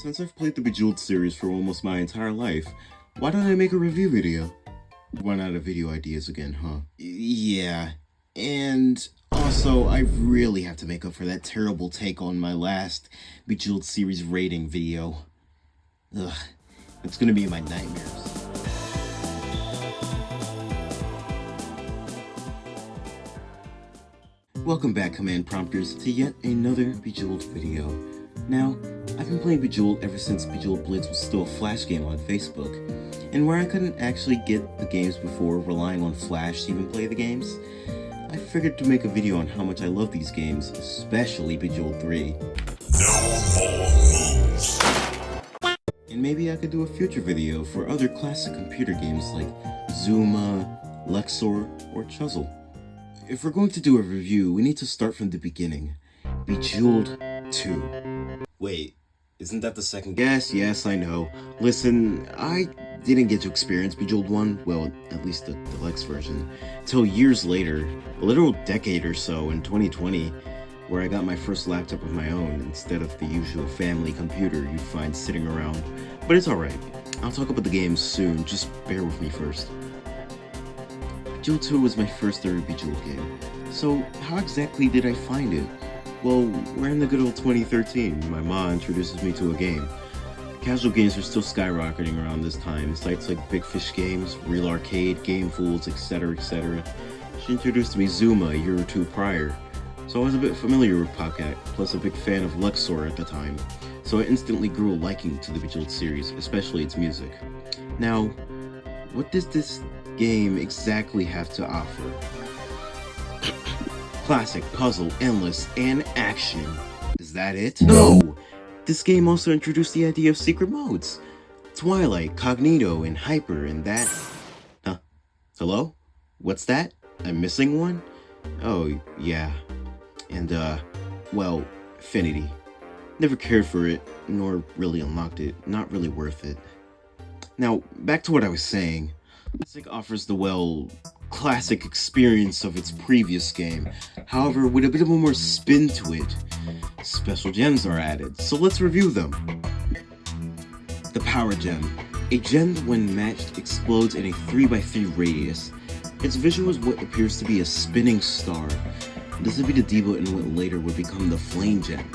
Since I've played the Bejeweled series for almost my entire life, why don't I make a review video? Run out of video ideas again, huh? Yeah, and also I really have to make up for that terrible take on my last Bejeweled series rating video. Ugh, it's gonna be in my nightmares. Welcome back, command prompters, to yet another Bejeweled video. Now, I've been playing Bejeweled ever since Bejeweled Blitz was still a Flash game on Facebook, and where I couldn't actually get the games before relying on Flash to even play the games, I figured to make a video on how much I love these games, especially Bejeweled 3. No more moves. And maybe I could do a future video for other classic computer games like Zuma, Luxor, or Chuzzle. If we're going to do a review, we need to start from the beginning. Bejeweled 2. Wait, isn't that the second? Yes, I know. Listen, I didn't get to experience Bejeweled 1, well, at least the deluxe version, till years later, a literal decade or so in 2020, where I got my first laptop of my own instead of the usual family computer you find sitting around. But it's alright. I'll talk about the game soon, just bear with me first. Bejeweled 2 was my first ever Bejeweled game. So how exactly did I find it? Well, we're in the good old 2013. My mom introduces me to a game. Casual games were still skyrocketing around this time. Sites like Big Fish Games, Real Arcade, Game Fools, etc, etc. She introduced me Zuma a year or two prior. So I was a bit familiar with Pocket, plus a big fan of Luxor at the time. So I instantly grew a liking to the Bejeweled series, especially its music. Now, what does this game exactly have to offer? Classic, puzzle, endless, and action. Is that it? No! This game also introduced the idea of secret modes. Twilight, Cognito, and Hyper, and that... Huh? Hello? What's that? I'm missing one? Oh, yeah. And, well, Affinity. Never cared for it, nor really unlocked it. Not really worth it. Now, back to what I was saying. Classic offers the, well, classic experience of its previous game, however, with a bit of a more spin to it. Special gems are added, so let's review them. The Power Gem. A gem that when matched explodes in a 3x3 radius. Its visual is what appears to be a spinning star. This would be the debut in what later would become the Flame Gem.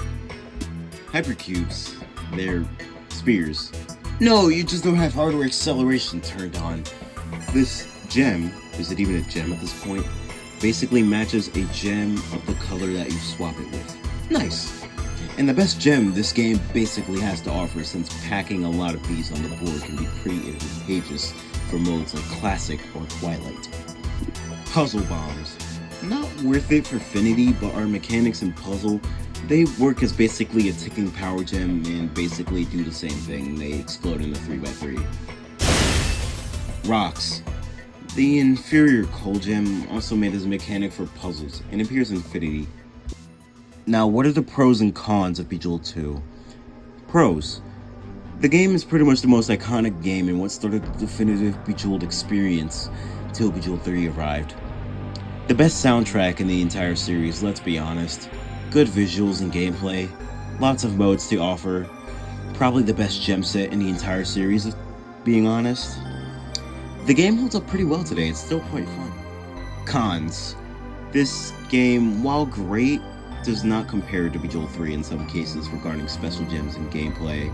Hypercubes. They're spears. No, you just don't have hardware acceleration turned on. This gem, is it even a gem at this point, basically matches a gem of the color that you swap it with. Nice! And the best gem this game basically has to offer, since packing a lot of these on the board can be pretty advantageous for modes like Classic or Twilight. Puzzle Bombs. Not worth it for Affinity, but our mechanics in Puzzle, they work as basically a ticking power gem and basically do the same thing. They explode in a 3x3. Rocks. The inferior coal gem, also made as a mechanic for puzzles, and appears in Affinity. Now, what are the pros and cons of Bejeweled 2? Pros. The game is pretty much the most iconic game and what started the definitive Bejeweled experience till Bejeweled 3 arrived. The best soundtrack in the entire series, let's be honest. Good visuals and gameplay. Lots of modes to offer. Probably the best gem set in the entire series, being honest. The game holds up pretty well today, it's still quite fun. Cons. This game, while great, does not compare to Bejeweled 3 in some cases regarding special gems and gameplay,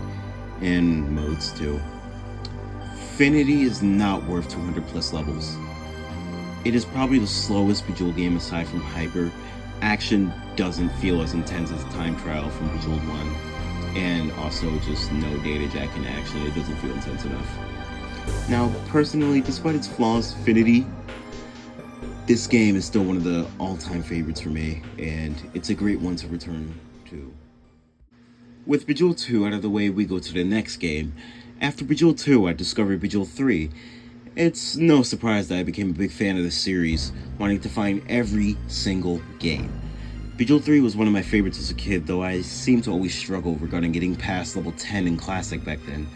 and modes too. Affinity is not worth 200 plus levels. It is probably the slowest Bejeweled game aside from Hyper. Action doesn't feel as intense as Time Trial from Bejeweled 1, and also just no data jack in action, it doesn't feel intense enough. Now, personally, despite its flaws, Affinity, this game is still one of the all-time favorites for me, and it's a great one to return to. With Bejeweled 2 out of the way, we go to the next game. After Bejeweled 2, I discovered Bejeweled 3. It's no surprise that I became a big fan of the series, wanting to find every single game. Bejeweled 3 was one of my favorites as a kid, though I seemed to always struggle regarding getting past level 10 in Classic back then.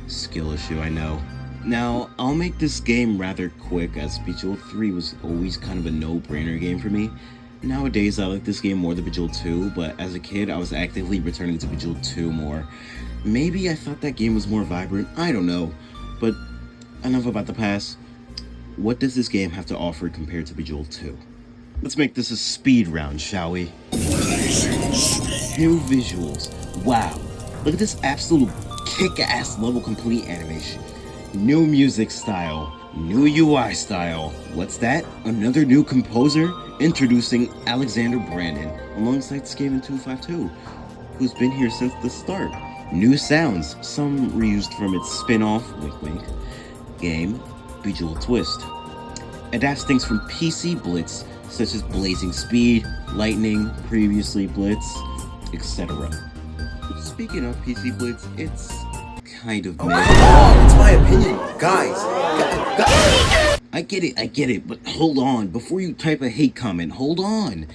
Skill issue, I know. Now, I'll make this game rather quick, as Bejeweled 3 was always kind of a no-brainer game for me. Nowadays, I like this game more than Bejeweled 2, but as a kid, I was actively returning to Bejeweled 2 more. Maybe I thought that game was more vibrant, I don't know. But enough about the past. What does this game have to offer compared to Bejeweled 2? Let's make this a speed round, shall we? New visuals. Wow. Look at this absolute kick-ass level complete animation. New music style. New UI style. What's that? Another new composer? Introducing Alexander Brandon alongside Skaven252, who's been here since the start. New sounds, some reused from its spin-off, wink wink, game, Bejeweled Twist. Adapts things from PC Blitz, such as Blazing Speed, Lightning, previously Blitz, etc. Speaking of PC Blitz, it's kind of meh. Oh, it's my opinion, guys. I get it, but hold on. Before you type a hate comment, hold on.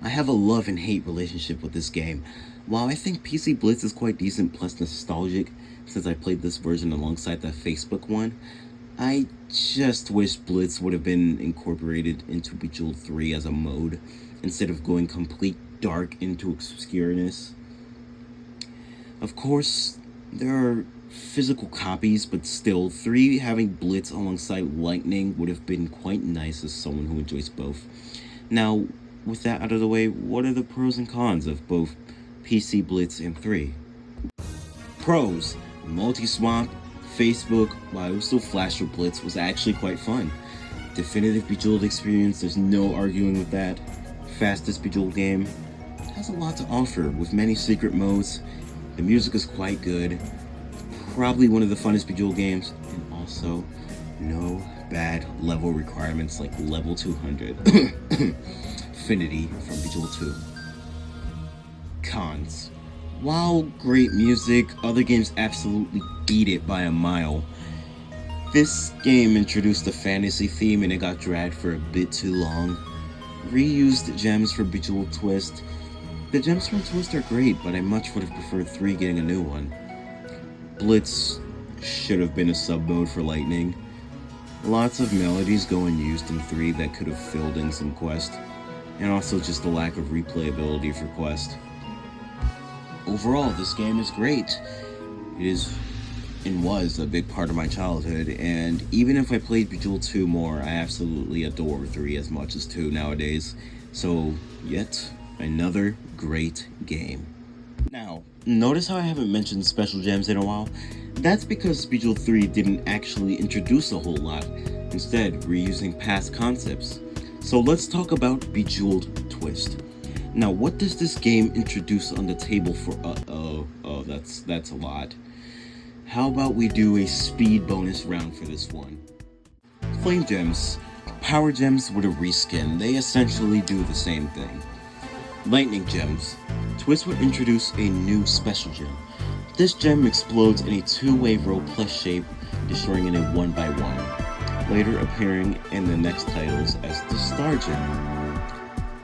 I have a love and hate relationship with this game. While I think PC Blitz is quite decent plus nostalgic, since I played this version alongside the Facebook one, I just wish Blitz would have been incorporated into Bejeweled 3 as a mode, instead of going complete dark into obscureness. Of course, there are physical copies, but still, 3 having Blitz alongside Lightning would have been quite nice as someone who enjoys both. Now, with that out of the way, what are the pros and cons of both PC Blitz and 3? Pros: multi-swap, Facebook, while it was still Flash or Blitz, was actually quite fun. Definitive Bejeweled experience, there's no arguing with that. Fastest Bejeweled game, has a lot to offer with many secret modes. The music is quite good. Probably one of the funnest Bejeweled games, and also no bad level requirements like level 200. Affinity from Bejeweled 2. Cons: while great music, other games absolutely beat it by a mile. This game introduced a fantasy theme and it got dragged for a bit too long. Reused gems for Bejeweled Twist. The gems from Twist are great, but I much would have preferred 3 getting a new one. Blitz should have been a sub-mode for Lightning. Lots of melodies go unused in 3 that could have filled in some quest, and also just the lack of replayability for quest. Overall, this game is great. It is and was a big part of my childhood, and even if I played Bejeweled 2 more, I absolutely adore 3 as much as 2 nowadays. So, yet another great game. Now, notice how I haven't mentioned special gems in a while? That's because Bejeweled 3 didn't actually introduce a whole lot, instead reusing past concepts. So let's talk about Bejeweled Twist. Now, what does this game introduce on the table for that's a lot. How about we do a speed bonus round for this one? Flame gems. Power gems with a reskin. They essentially do the same thing. Lightning gems. Twist would introduce a new special gem. This gem explodes in a 2-way row plus shape, destroying in a 1x1, later appearing in the next titles as the Star Gem.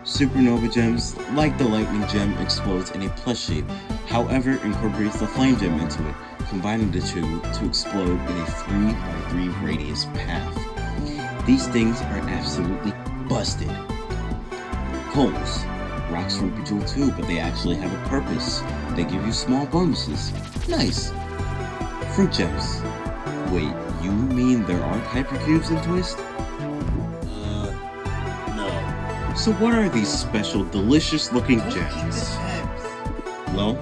Supernova gems, like the Lightning gem, explodes in a plus shape, however incorporates the Flame gem into it, combining the two to explode in a 3x3 radius path. These things are absolutely busted. Coals. Rocks from Bejeweled 2, but they actually have a purpose. They give you small bonuses. Nice. Fruit gems. Wait, you mean there aren't hypercubes in Twist? No. So what are these special, delicious-looking gems? Well,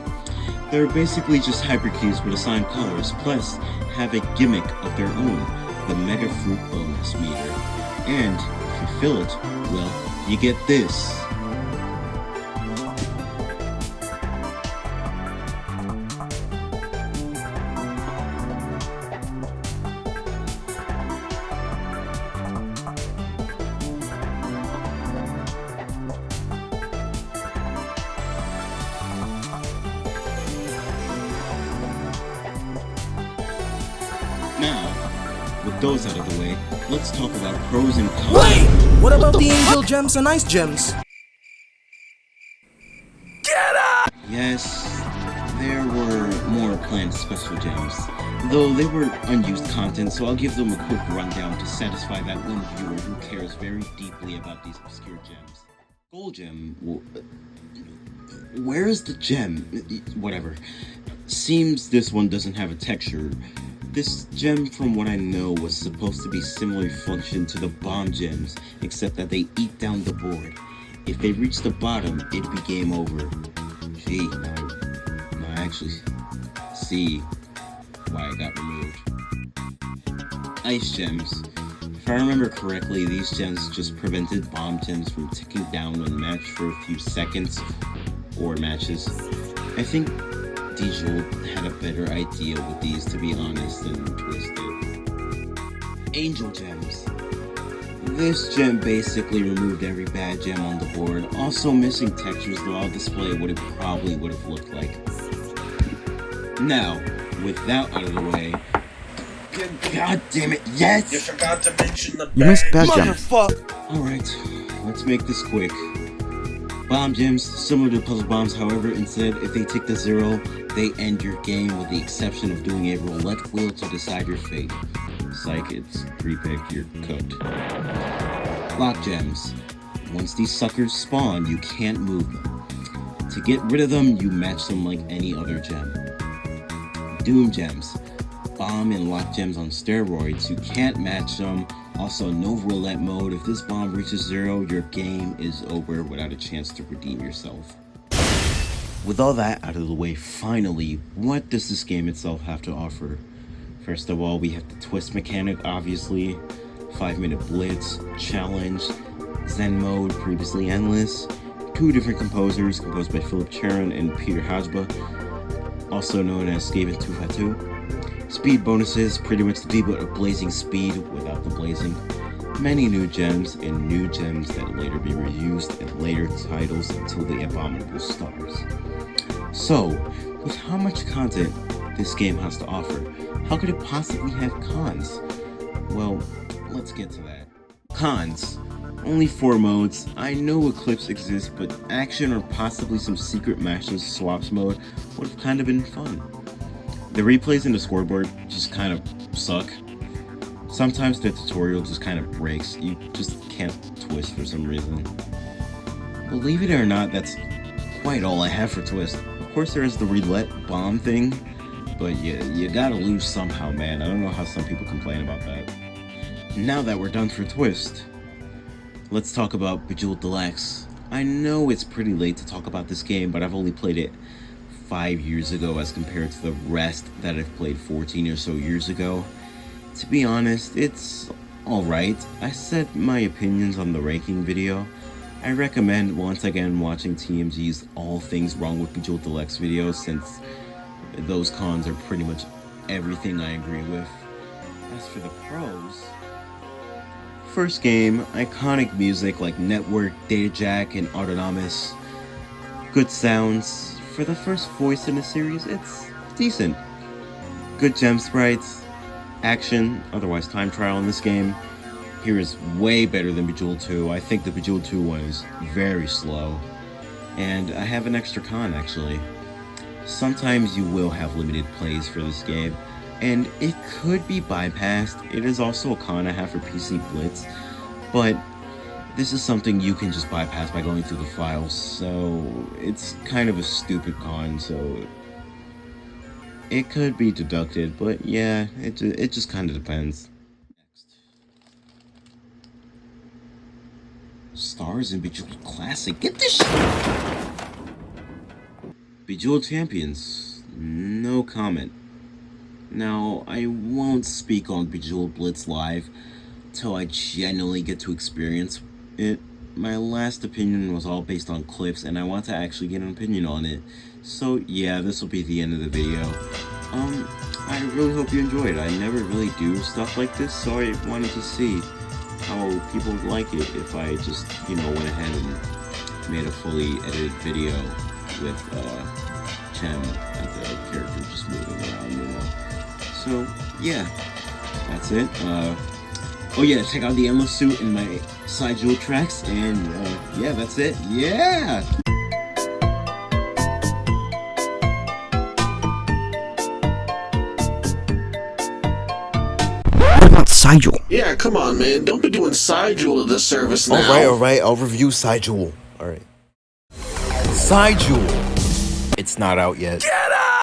they're basically just hypercubes with assigned colors, plus have a gimmick of their own, the Mega Fruit Bonus meter. And if you fill it, well, you get this. Now, with those out of the way, let's talk about pros and cons. Wait! What about the angel gems and ice gems? Get up! Yes, there were more planned special gems, though they were unused content, so I'll give them a quick rundown to satisfy that one viewer who cares very deeply about these obscure gems. Gold gem. Where is the gem? Whatever. Seems this one doesn't have a texture. This gem, from what I know, was supposed to be similarly functioned to the bomb gems, except that they eat down the board. If they reach the bottom, it'd be game over. Gee, no, I actually see why it got removed. Ice gems. If I remember correctly, these gems just prevented bomb gems from ticking down when matched for a few seconds or matches. I think Bejeweled had a better idea with these, to be honest, than Twisted. Angel gems. This gem basically removed every bad gem on the board, also missing textures, though I'll display what it probably would have looked like. Now, with that out of the way, god damn it, yes! You forgot to mention the You missed bad gem. Motherfucker! Alright, let's make this quick. Bomb gems, similar to puzzle bombs, however, instead, if they tick to 0, they end your game with the exception of doing a roulette wheel to decide your fate. Psych, it's pre-picked, you're cooked. Lock gems. Once these suckers spawn, you can't move them. To get rid of them, you match them like any other gem. Doom gems. Bomb and lock gems on steroids, you can't match them. Also, no roulette mode. If this bomb reaches 0, your game is over without a chance to redeem yourself. With all that out of the way, finally, what does this game itself have to offer? First of all, we have the twist mechanic, obviously, 5-minute blitz, challenge, Zen mode, previously endless, 2 different composers composed by Philip Charon and Peter Hajba, also known as Skaven 252. Speed bonuses, pretty much the debut of blazing speed without the blazing. Many new gems and new gems that later be reused in later titles until the abominable stars. So, with how much content this game has to offer, how could it possibly have cons? Well, let's get to that. Cons. Only 4 modes. I know Eclipse exists, but action or possibly some secret matches swaps mode would have kind of been fun. The replays in the scoreboard just kind of suck. Sometimes the tutorial just kind of breaks. You just can't twist for some reason. Believe it or not, that's quite all I have for twist. Of course there is the roulette bomb thing, but you gotta lose somehow, man. I don't know how some people complain about that. Now that we're done for twist, let's talk about Bejeweled Deluxe. I know it's pretty late to talk about this game, but I've only played it 5 years ago as compared to the rest that I've played 14 or so years ago. To be honest, it's alright. I said my opinions on the ranking video. I recommend once again watching TMG's All Things Wrong with Bejeweled Deluxe video, since those cons are pretty much everything I agree with. As for the pros, first game, iconic music like Network, Data Jack, and Autonomous. Good sounds. For the first voice in the series, it's decent. Good gem sprites. Action, otherwise time trial in this game. Here is way better than Bejeweled 2. I think the Bejeweled 2 one is very slow. And I have an extra con, actually. Sometimes you will have limited plays for this game, and it could be bypassed. It is also a con I have for PC Blitz, but this is something you can just bypass by going through the files, so it's kind of a stupid con, so it could be deducted, but yeah, it just kind of depends. Next. Stars in Bejeweled Classic. Get this shit! Bejeweled Champions. No comment. Now, I won't speak on Bejeweled Blitz live till I genuinely get to experience it. My last opinion was all based on clips, and I want to actually get an opinion on it. So yeah, this will be the end of the video. I really hope you enjoyed. I never really do stuff like this, so I wanted to see how people would like it if I just, went ahead and made a fully edited video with Chem as a character just moving around, So yeah, that's it. Oh yeah, check out the Endless Suit in my side jewel tracks, and yeah, that's it. Yeah! What about side jewel? Yeah, come on, man. Don't be doing side jewel a disservice now. Alright, I'll review side jewel. Alright. Side Jewel. It's not out yet. Get